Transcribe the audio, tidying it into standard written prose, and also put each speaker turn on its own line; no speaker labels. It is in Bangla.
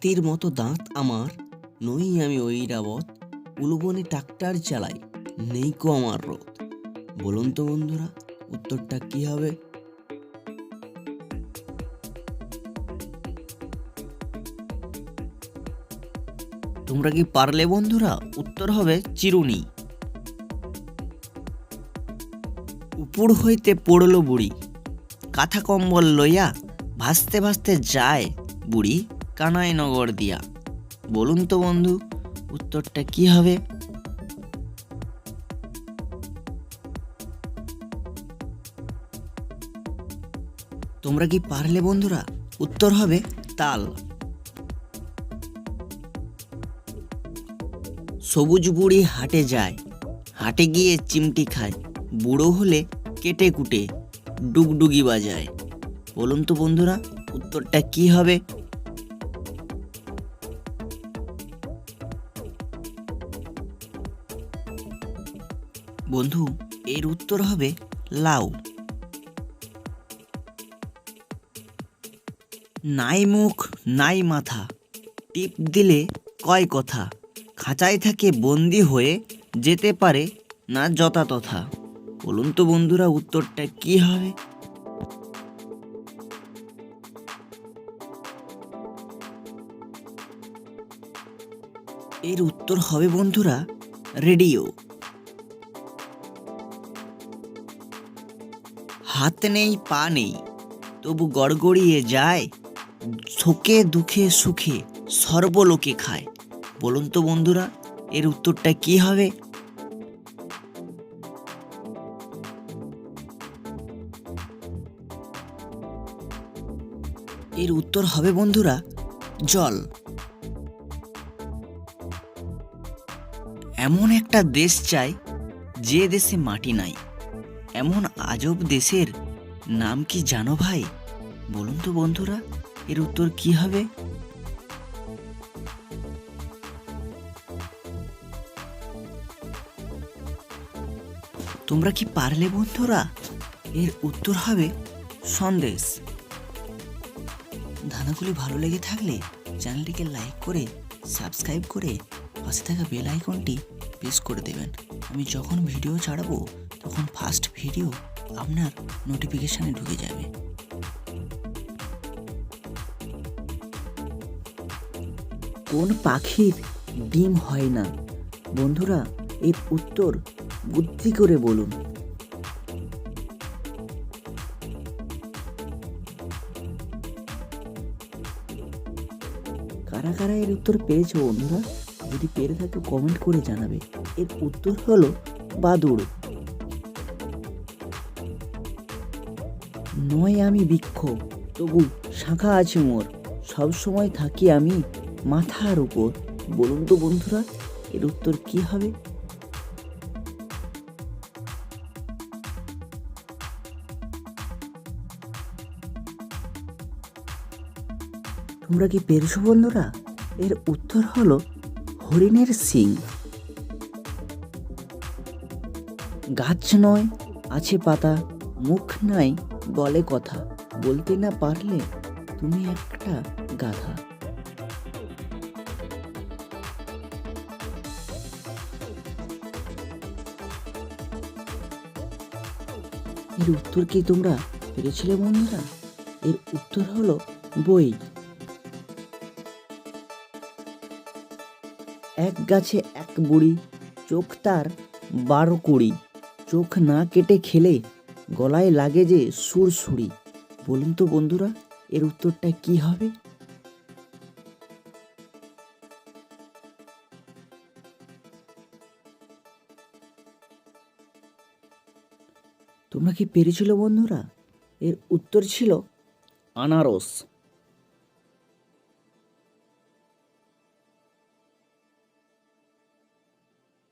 হাতির মতো দাঁত আমার, নই আমি ঐরাবত, উলুবনে ট্রাক্টর চালাই, নেই কো আমার রোদ। বলুন তো বন্ধুরা, উত্তরটা কি হবে? তোমরা কি পারলে বন্ধুরা? উত্তর হবে চিরুনি। উপর হইতে পড়ল বুড়ি, কাঁথা কম্বল লইয়া, ভাসতে ভাসতে যায় বুড়ি কানাই নগর দিয়া। বলুন তো বন্ধু, উত্তরটা কি হবে? তোমরা কি পারলে বন্ধুরা? উত্তর হবে তাল। সবুজ বুড়ি হাটে যায়, হাটে গিয়ে চিমটি খায়, বুড়ো হলে কেটে কুটে ডুগডুগি বাজায়। বলুন তো বন্ধুরা, উত্তরটা কি হবে? বন্ধু, এর উত্তর হবে লাউ। নাই মুখ নাই মাথা, টিপ দিলে কয় কথা, খাঁচায় থাকে বন্দি হয়ে, যেতে পারে না যথা তথা। বলুন তো বন্ধুরা, উত্তরটা কি হবে? এর উত্তর হবে বন্ধুরা রেডিও। হাত নেই পা নেই, তবু গড়গড়িয়ে যায়, শোকে দুঃখে সুখে সর্বলোকে খায়। বলুন তো বন্ধুরা, এর উত্তরটা কি হবে? এর উত্তর হবে বন্ধুরা জল। এমন একটা দেশ চাই, যে দেশে মাটি নাই, এমন আজব দেশের নাম কি জানো ভাই? বলুন তো বন্ধুরা, এর উত্তর কি হবে? তোমরা কি পারলে বন্ধুরা? এর উত্তর হবে সন্দেশ। ধাঁধাগুলি ভালো লেগে থাকলে চ্যানেলটিকে লাইক করে সাবস্ক্রাইব করে পাশে থাকা বেল আইকনটি প্রেস করে দেবেন। আমি যখন ভিডিও ছাড়াবো তখন ফার্স্ট ভিডিও আপনার নোটিফিকেশানে ঢুকে যাবে। কোন পাখির ডিম হয় না? বন্ধুরা, এর উত্তর বুদ্ধি করে বলুন। কারা কারা এর উত্তর পেয়েছো বন্ধুরা? যদি পেরে থাকে কমেন্ট করে জানাবে। এর উত্তর হলো বাদুড়। নয় আমি বৃক্ষ, তবু শাখা আছে মোর, সব সময় থাকি আমি মাথার উপর। বলুন তো বন্ধুরা, এর উত্তর কি হবে? তোমরা কি পেরেছো বন্ধুরা? এর উত্তর হলো হরিণের শিং। গাছ নয় আছে পাতা, মুখ নাই বলে কথা, বলতে না পারলে তুমি একটা গাধা। এর উত্তর কি তোমরা পেরেছিলে বন্ধুরা? এর উত্তর হলো বই। এক গাছে এক বুড়ি, চোখ তার 12 কুড়ি, চোখ না কেটে খেলে গলায় লাগে যে সুরসুরি। বলুন তো বন্ধুরা, এর উত্তরটা কি হবে? তোমরা কি পেরেছিল বন্ধুরা? এর উত্তর ছিল আনারস।